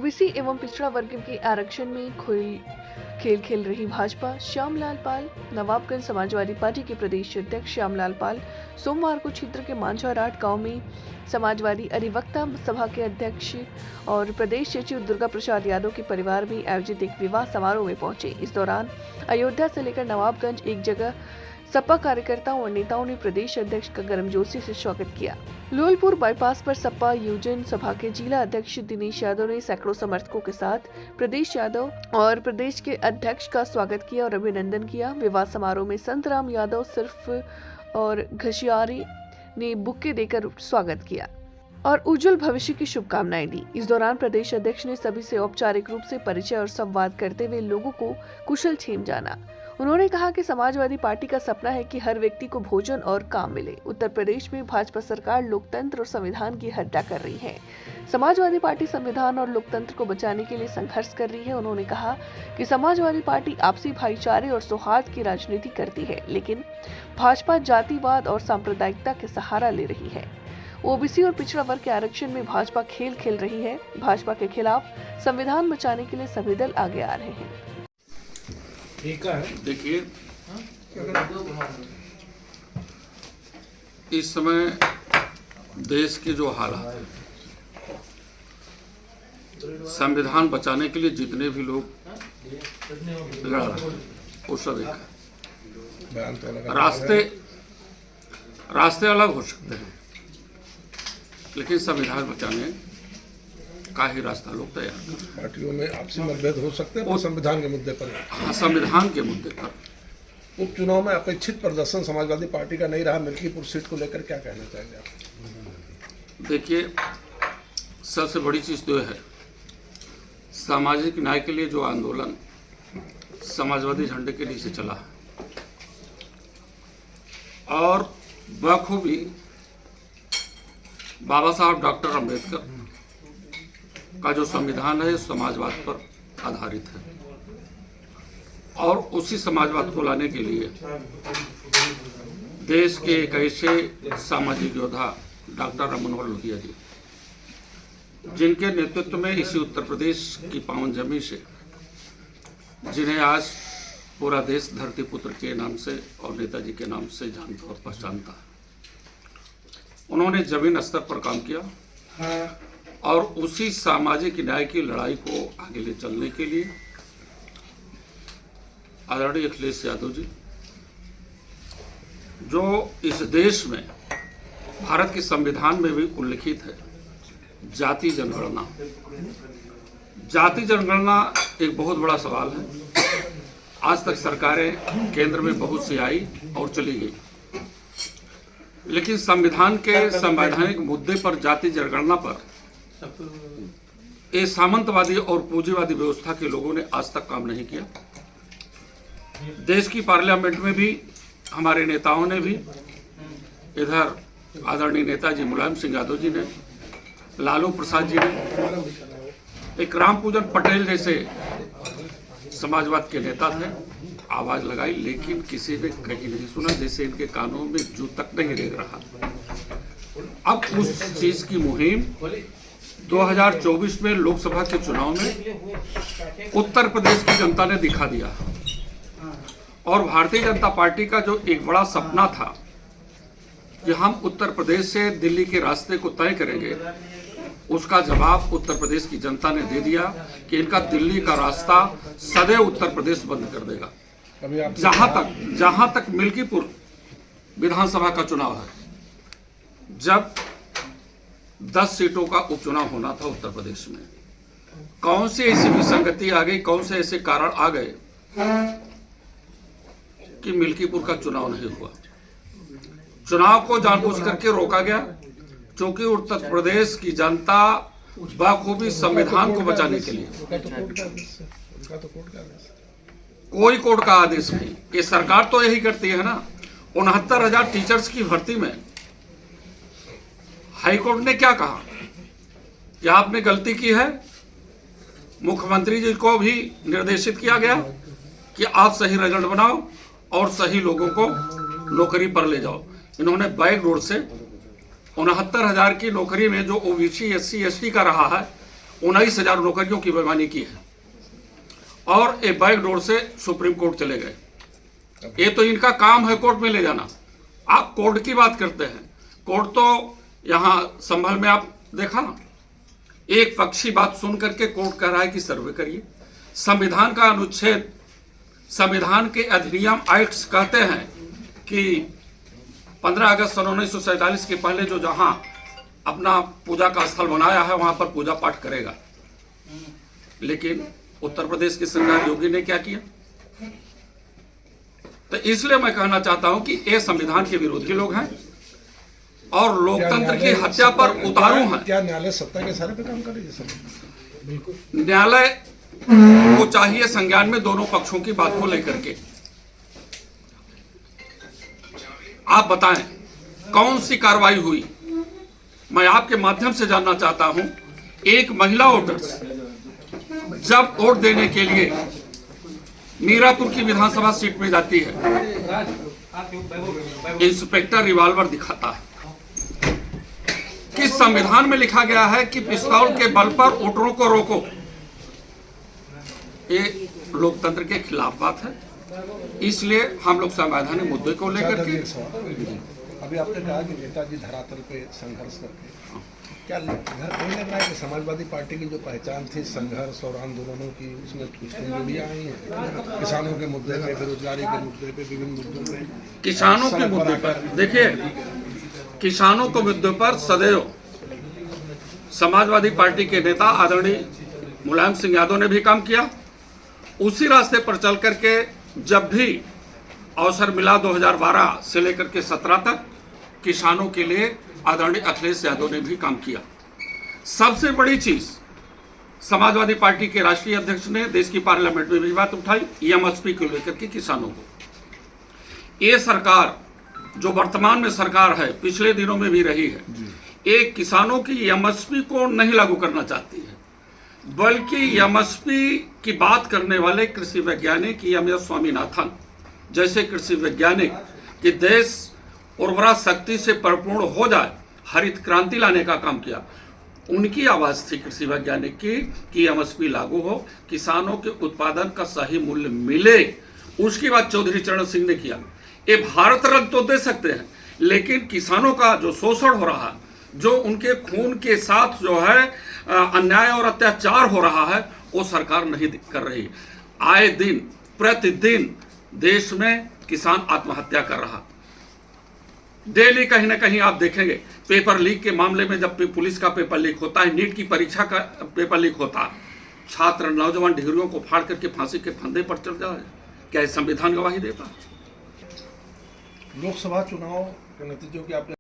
OBC एवं पिछड़ा वर्ग के आरक्षण में खेल खेल रही भाजपा। श्यामलाल पाल। नवाबगंज समाजवादी पार्टी के प्रदेश अध्यक्ष श्यामलाल पाल सोमवार को क्षेत्र के मांझाराट गांव में समाजवादी अधिवक्ता सभा के अध्यक्ष और प्रदेश सचिव दुर्गा प्रसाद यादव के परिवार में आयोजित एक विवाह समारोह में पहुंचे। इस दौरान अयोध्या से लेकर नवाबगंज एक जगह सपा कार्यकर्ताओं और नेताओं ने प्रदेश अध्यक्ष का गर्मजोशी से स्वागत किया। लोलपुर बाईपास पर सपा युवजन सभा के जिला अध्यक्ष दिनेश यादव ने सैकड़ों समर्थकों के साथ प्रदेश यादव और प्रदेश के अध्यक्ष का स्वागत किया और अभिनंदन किया। विवाह समारोह में संतराम यादव सिर्फ और घसियारी ने बुक्के देकर स्वागत किया और उज्जवल भविष्य की शुभकामनाएं दी। इस दौरान प्रदेश अध्यक्ष ने सभी से औपचारिक रूप से परिचय और संवाद करते हुए लोगों को कुशल क्षेम जाना। उन्होंने कहा कि समाजवादी पार्टी का सपना है कि हर व्यक्ति को भोजन और काम मिले। उत्तर प्रदेश में भाजपा सरकार लोकतंत्र और संविधान की हत्या कर रही है। समाजवादी पार्टी संविधान और लोकतंत्र को बचाने के लिए संघर्ष कर रही है। उन्होंने कहा कि समाजवादी पार्टी आपसी भाईचारे और सौहार्द की राजनीति करती है, लेकिन भाजपा जातिवाद और सांप्रदायिकता के सहारा ले रही है। ओबीसी और पिछड़ा वर्ग के आरक्षण में भाजपा खेल खेल रही है। भाजपा के खिलाफ संविधान बचाने के लिए सभी दल आगे आ रहे हैं। देखिए, इस समय देश के जो हालात है, संविधान बचाने के लिए जितने भी लोग लड़ रहे हैं वो सब एक है। रास्ते अलग हो सकते हैं, लेकिन संविधान बचाने का ही रास्ता लोग तैयार कर। पार्टियों में आपसी मतभेद हो सकते हैं और संविधान के मुद्दे पर। हाँ, संविधान के मुद्दे पर उपचुनाव में अपेक्षित प्रदर्शन समाजवादी पार्टी का नहीं रहा। मिल्कीपुर सीट को लेकर क्या कहना चाहेंगे आप? देखिए, सबसे बड़ी चीज तो है सामाजिक न्याय के लिए जो आंदोलन समाजवादी झंडे के नीचे चला है और बखूबी बाबा साहब डॉक्टर अंबेडकर का जो संविधान है समाजवाद पर आधारित है और उसी समाजवाद को लाने के लिए देश के एक ऐसे सामाजिक योद्धा डॉक्टर राम मनोहर लोहिया जी, जिनके नेतृत्व में इसी उत्तर प्रदेश की पावन जमीन से, जिन्हें आज पूरा देश धरती पुत्र के नाम से और नेताजी के नाम से जानता और पहचानता है, उन्होंने जमीन स्तर पर काम किया और उसी सामाजिक न्याय की लड़ाई को आगे ले चलने के लिए आदरणीय अखिलेश यादव जी, जो इस देश में भारत के संविधान में भी उल्लिखित है, जाति जनगणना। जाति जनगणना एक बहुत बड़ा सवाल है। आज तक सरकारें केंद्र में बहुत सी आई और चली गई, लेकिन संविधान के संवैधानिक मुद्दे पर जाति जनगणना पर ये सामंतवादी और पूंजीवादी व्यवस्था के लोगों ने आज तक काम नहीं किया। देश की पार्लियामेंट में भी हमारे नेताओं ने भी, इधर आदरणीय नेताजी मुलायम सिंह यादव जी ने, लालू प्रसाद जी ने, एक राम पूजन पटेल जैसे समाजवाद के नेता थे, आवाज लगाई, लेकिन किसी ने कहीं नहीं सुना, जैसे इनके कानों में जू तक नहीं रेंग रहा। अब उस चीज की मुहिम 2024 में लोकसभा के चुनाव में उत्तर प्रदेश की जनता ने दिखा दिया और भारतीय जनता पार्टी का जो एक बड़ा सपना था कि हम उत्तर प्रदेश से दिल्ली के रास्ते को तय करेंगे, उसका जवाब उत्तर प्रदेश की जनता ने दे दिया कि इनका दिल्ली का रास्ता सदैव उत्तर प्रदेश बंद कर देगा। जहां तक मिल्कीपुर विधानसभा का चुनाव है, जब 10 सीटों का उपचुनाव होना था उत्तर प्रदेश में, कौन सी ऐसी विसंगति आ गई, कौन से ऐसे कारण आ गए कि मिल्कीपुर का चुनाव नहीं हुआ। चुनाव को जानबूझ करके रोका गया क्योंकि उत्तर प्रदेश की जनता बखूबी संविधान को बचाने के लिए, कोई कोर्ट का आदेश नहीं, ये सरकार तो यही करती है ना। 69,000 टीचर्स की भर्ती में हाईकोर्ट ने क्या कहा कि आपने गलती की है। मुख्यमंत्री जी को भी निर्देशित किया गया कि आप सही रिजल्ट बनाओ और सही लोगों को नौकरी पर ले जाओ। इन्होंने बैकडोर से 69,000 की नौकरी में जो ओबीसी SC ST का रहा है 19,000 नौकरियों की बेईमानी की है और एक बैकडोर से सुप्रीम कोर्ट चले गए। ये तो इनका काम है कोर्ट में ले जाना। आप कोर्ट की बात करते हैं, कोर्ट तो यहाँ संभल में आप देखा ना, एक पक्षी बात सुन करके कोर्ट कह रहा है कि सर्वे करिए। संविधान का अनुच्छेद, संविधान के अधिनियम एक्ट्स कहते हैं कि 15 अगस्त सन 1947 के पहले जो जहां अपना पूजा का स्थल बनाया है वहां पर पूजा पाठ करेगा। लेकिन उत्तर प्रदेश की सरकार योगी ने क्या किया? तो इसलिए मैं कहना चाहता हूं कि ये संविधान के विरोधी लोग हैं और लोकतंत्र की हत्या पर उतारू हैं। क्या न्यायालय सत्ता के सारे पे काम करेगी सर? बिल्कुल, न्यायालय को चाहिए संज्ञान में दोनों पक्षों की बात को लेकर के। आप बताएं कौन सी कार्रवाई हुई? मैं आपके माध्यम से जानना चाहता हूं, एक महिला वोटर्स जब वोट देने के लिए मीरापुर की विधानसभा सीट में जाती है, इंस्पेक्टर रिवॉल्वर दिखाता है। किस संविधान में लिखा गया है कि पिस्तौल के बल पर वोटरों को रोको? ये लोकतंत्र के खिलाफ बात है। इसलिए हम लोग संवैधानिक मुद्दे को लेकर के, अभी आपने कहा कि नेताजी धरातल पे संघर्ष करके, क्या घर नहीं लग रहा है कि समाजवादी पार्टी की जो पहचान थी संघर्ष और आंदोलनों की, उसमें कुछ कमजोरियां आई हैं? किसानों के मुद्दे पे, बेरोजगारी के मुद्दे पे, विभिन्न मुद्दों पे, किसानों के मुद्दे पर देखिए, किसानों के मुद्दे पर सदैव समाजवादी पार्टी के नेता आदरणीय मुलायम सिंह यादव ने भी काम किया। उसी रास्ते पर चल करके जब भी अवसर मिला 2012 से लेकर के 17 तक किसानों के लिए आदरणीय अखिलेश यादव ने भी काम किया। सबसे बड़ी चीज, समाजवादी पार्टी के राष्ट्रीय अध्यक्ष ने देश की पार्लियामेंट में भी बात उठाई एमएसपी को लेकर के किसानों को। ये सरकार जो वर्तमान में सरकार है, पिछले दिनों में भी रही है, एक किसानों की एमएसपी को नहीं लागू करना चाहती है, बल्कि एमएसपी की बात करने वाले कृषि वैज्ञानिक एम.एस. स्वामीनाथन जैसे कृषि वैज्ञानिक कि देश उर्वरा शक्ति से परिपूर्ण हो जाए, हरित क्रांति लाने का काम किया। उनकी आवाज थी कृषि वैज्ञानिक की कि एमएसपी लागू हो, किसानों के उत्पादन का सही मूल्य मिले। उसकी बात चौधरी चरण सिंह ने किया। ये भारत रत्न तो दे सकते हैं, लेकिन किसानों का जो शोषण हो रहा है, जो उनके खून के साथ जो है अन्याय और अत्याचार हो रहा है, वो सरकार नहीं कर रही। आए दिन प्रतिदिन देश में किसान आत्महत्या कर रहा। डेली कहीं ना कहीं आप देखेंगे पेपर लीक के मामले में, जब पुलिस का पेपर लीक होता है, नीट की परीक्षा का पेपर लीक होता है, छात्र नौजवान डिग्रियों को फाड़ करके फांसी के फंदे पर चढ़ जाए। क्या संविधान गवाही देता? लोकसभा चुनाव के नतीजों की आपने